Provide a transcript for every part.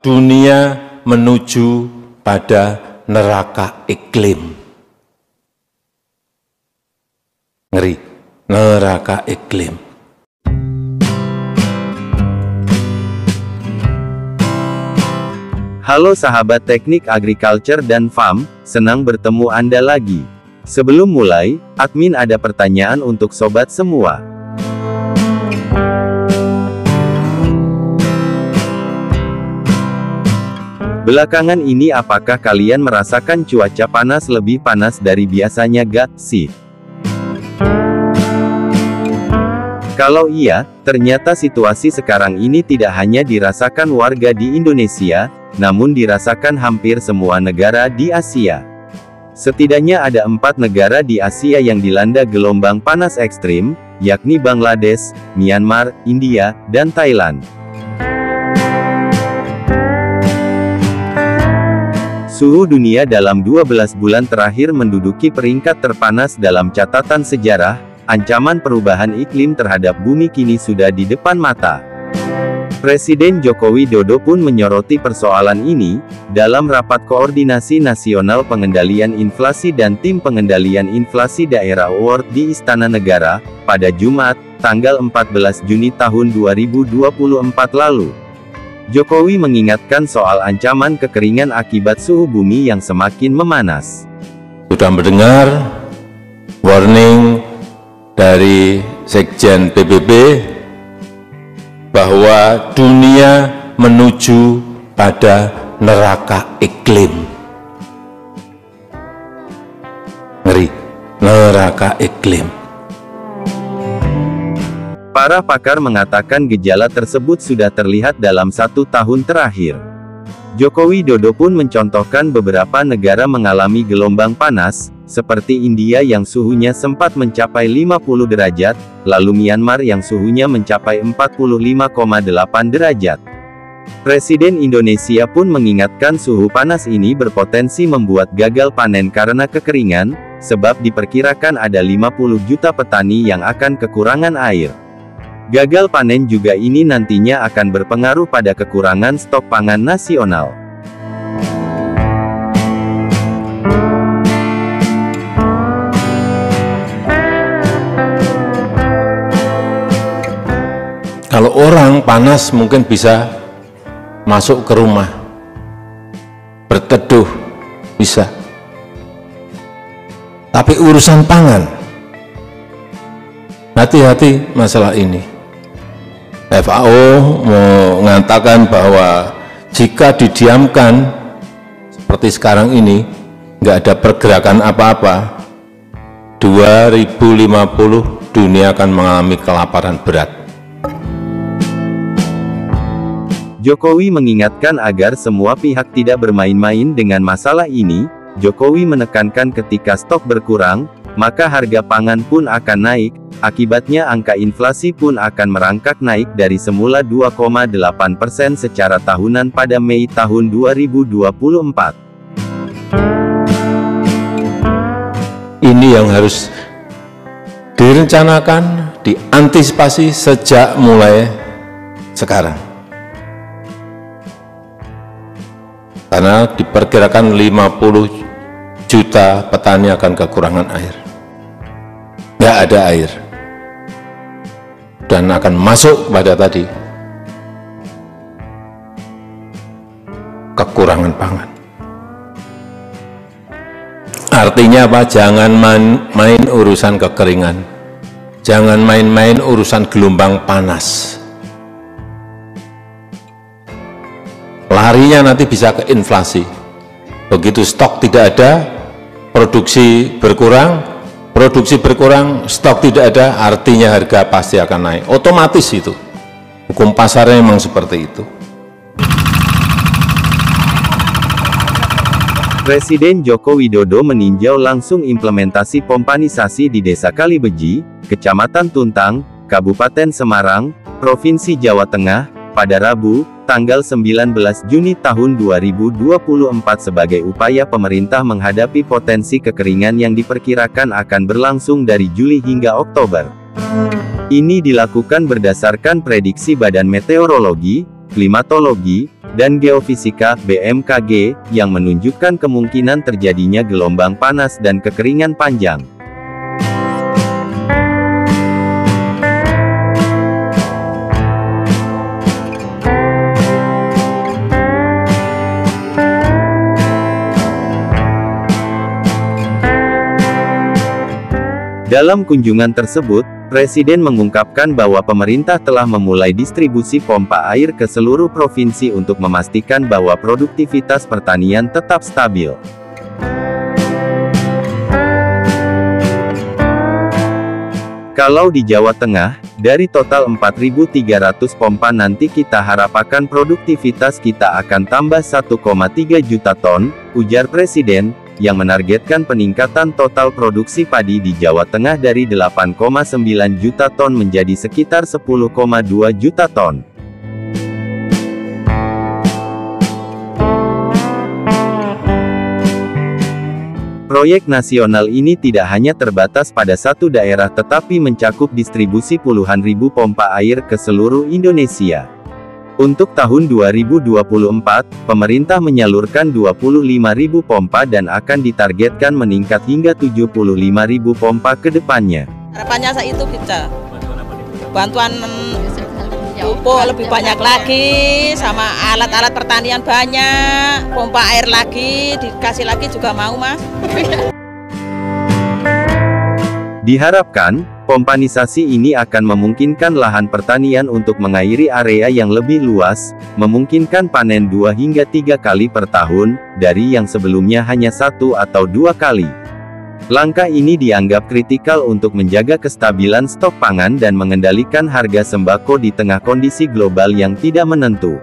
dunia menuju pada neraka iklim. Ngeri, neraka iklim. Halo sahabat teknik agriculture dan farm, senang bertemu Anda lagi. Sebelum mulai, admin ada pertanyaan untuk sobat semua. Belakangan ini apakah kalian merasakan cuaca panas lebih panas dari biasanya gak sih? Kalau iya, ternyata situasi sekarang ini tidak hanya dirasakan warga di Indonesia, namun dirasakan hampir semua negara di Asia. Setidaknya ada 4 negara di Asia yang dilanda gelombang panas ekstrim, yakni Bangladesh, Myanmar, India, dan Thailand. Suhu dunia dalam 12 bulan terakhir menduduki peringkat terpanas dalam catatan sejarah. Ancaman perubahan iklim terhadap bumi kini sudah di depan mata. Presiden Joko Widodo pun menyoroti persoalan ini, dalam Rapat Koordinasi Nasional Pengendalian Inflasi dan Tim Pengendalian Inflasi Daerah Award di Istana Negara, pada Jumat, tanggal 14 Juni tahun 2024 lalu. Jokowi mengingatkan soal ancaman kekeringan akibat suhu bumi yang semakin memanas. Sudah mendengar warning dari Sekjen PBB bahwa dunia menuju pada neraka iklim. Ngeri, neraka iklim. Para pakar mengatakan gejala tersebut sudah terlihat dalam 1 tahun terakhir. Joko Widodo pun mencontohkan beberapa negara mengalami gelombang panas, seperti India yang suhunya sempat mencapai 50 derajat, lalu Myanmar yang suhunya mencapai 45,8 derajat. Presiden Indonesia pun mengingatkan suhu panas ini berpotensi membuat gagal panen karena kekeringan, sebab diperkirakan ada 50 juta petani yang akan kekurangan air. Gagal panen juga ini nantinya akan berpengaruh pada kekurangan stok pangan nasional. Kalau orang panas mungkin bisa masuk ke rumah, berteduh, bisa. Tapi urusan pangan, hati-hati masalah ini. FAO mengatakan bahwa jika didiamkan seperti sekarang ini, nggak ada pergerakan apa-apa, 2050 dunia akan mengalami kelaparan berat. Jokowi mengingatkan agar semua pihak tidak bermain-main dengan masalah ini. Jokowi menekankan ketika stok berkurang, maka harga pangan pun akan naik. Akibatnya angka inflasi pun akan merangkak naik dari semula 2,8% secara tahunan pada Mei tahun 2024. Ini yang harus direncanakan, diantisipasi sejak mulai sekarang. Karena diperkirakan 50 juta petani akan kekurangan air. Nggak ada air. Dan akan masuk pada tadi kekurangan pangan. Artinya apa? Jangan main urusan kekeringan. Jangan main-main urusan gelombang panas. Larinya nanti bisa ke inflasi. Begitu stok tidak ada, produksi berkurang, stok tidak ada, artinya harga pasti akan naik. Otomatis itu. Hukum pasarnya memang seperti itu. Presiden Joko Widodo meninjau langsung implementasi pompanisasi di Desa Kalibeji, Kecamatan Tuntang, Kabupaten Semarang, Provinsi Jawa Tengah, pada Rabu, tanggal 19 Juni tahun 2024 sebagai upaya pemerintah menghadapi potensi kekeringan yang diperkirakan akan berlangsung dari Juli hingga Oktober. Ini dilakukan berdasarkan prediksi Badan Meteorologi, Klimatologi, dan Geofisika (BMKG) yang menunjukkan kemungkinan terjadinya gelombang panas dan kekeringan panjang. Dalam kunjungan tersebut, Presiden mengungkapkan bahwa pemerintah telah memulai distribusi pompa air ke seluruh provinsi untuk memastikan bahwa produktivitas pertanian tetap stabil. Kalau di Jawa Tengah, dari total 4.300 pompa nanti kita harapkan produktivitas kita akan tambah 1,3 juta ton, ujar Presiden, yang menargetkan peningkatan total produksi padi di Jawa Tengah dari 8,9 juta ton menjadi sekitar 10,2 juta ton. Proyek nasional ini tidak hanya terbatas pada satu daerah tetapi mencakup distribusi puluhan ribu pompa air ke seluruh Indonesia. Untuk tahun 2024, pemerintah menyalurkan 25.000 pompa dan akan ditargetkan meningkat hingga 75.000 pompa ke depannya. Harapannya saya itu bisa bantuan pupuk lebih banyak lagi, sama alat-alat pertanian banyak, pompa air lagi, dikasih lagi juga mau, Mas. Diharapkan, pompanisasi ini akan memungkinkan lahan pertanian untuk mengairi area yang lebih luas, memungkinkan panen 2 hingga 3 kali per tahun, dari yang sebelumnya hanya 1 atau 2 kali. Langkah ini dianggap kritikal untuk menjaga kestabilan stok pangan dan mengendalikan harga sembako di tengah kondisi global yang tidak menentu.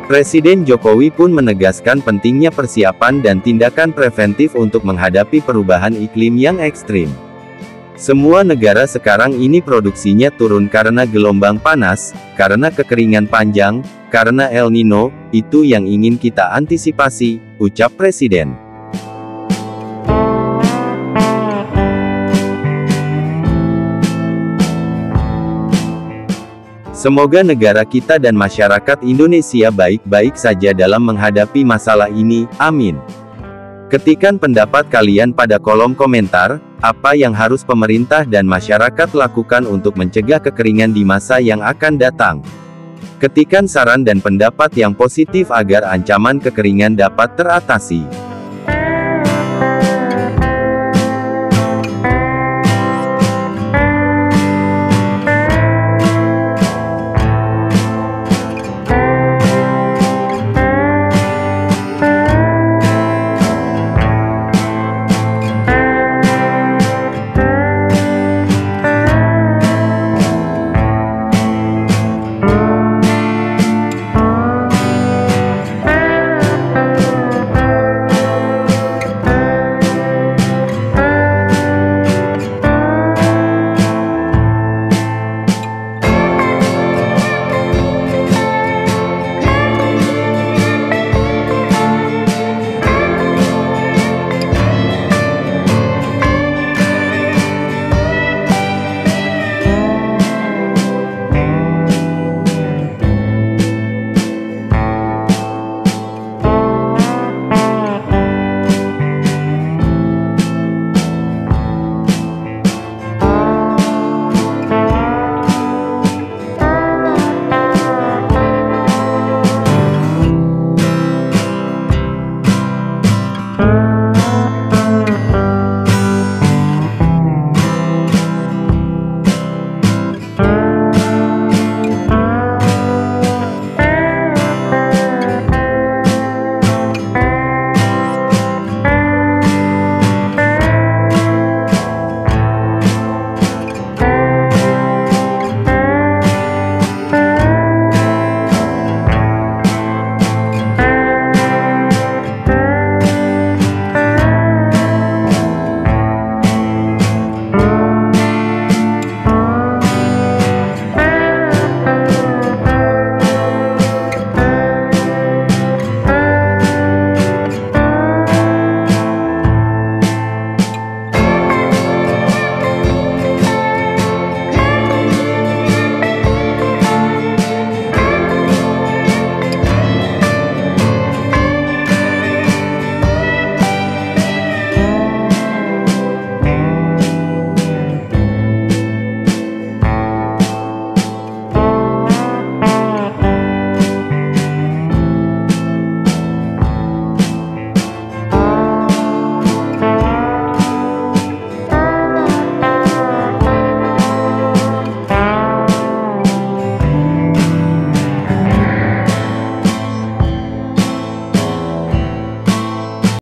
Presiden Jokowi pun menegaskan pentingnya persiapan dan tindakan preventif untuk menghadapi perubahan iklim yang ekstrim. Semua negara sekarang ini produksinya turun karena gelombang panas, karena kekeringan panjang, karena El Nino, itu yang ingin kita antisipasi, ucap Presiden. Semoga negara kita dan masyarakat Indonesia baik-baik saja dalam menghadapi masalah ini, amin. Ketikkan pendapat kalian pada kolom komentar, apa yang harus pemerintah dan masyarakat lakukan untuk mencegah kekeringan di masa yang akan datang. Ketikkan saran dan pendapat yang positif agar ancaman kekeringan dapat teratasi.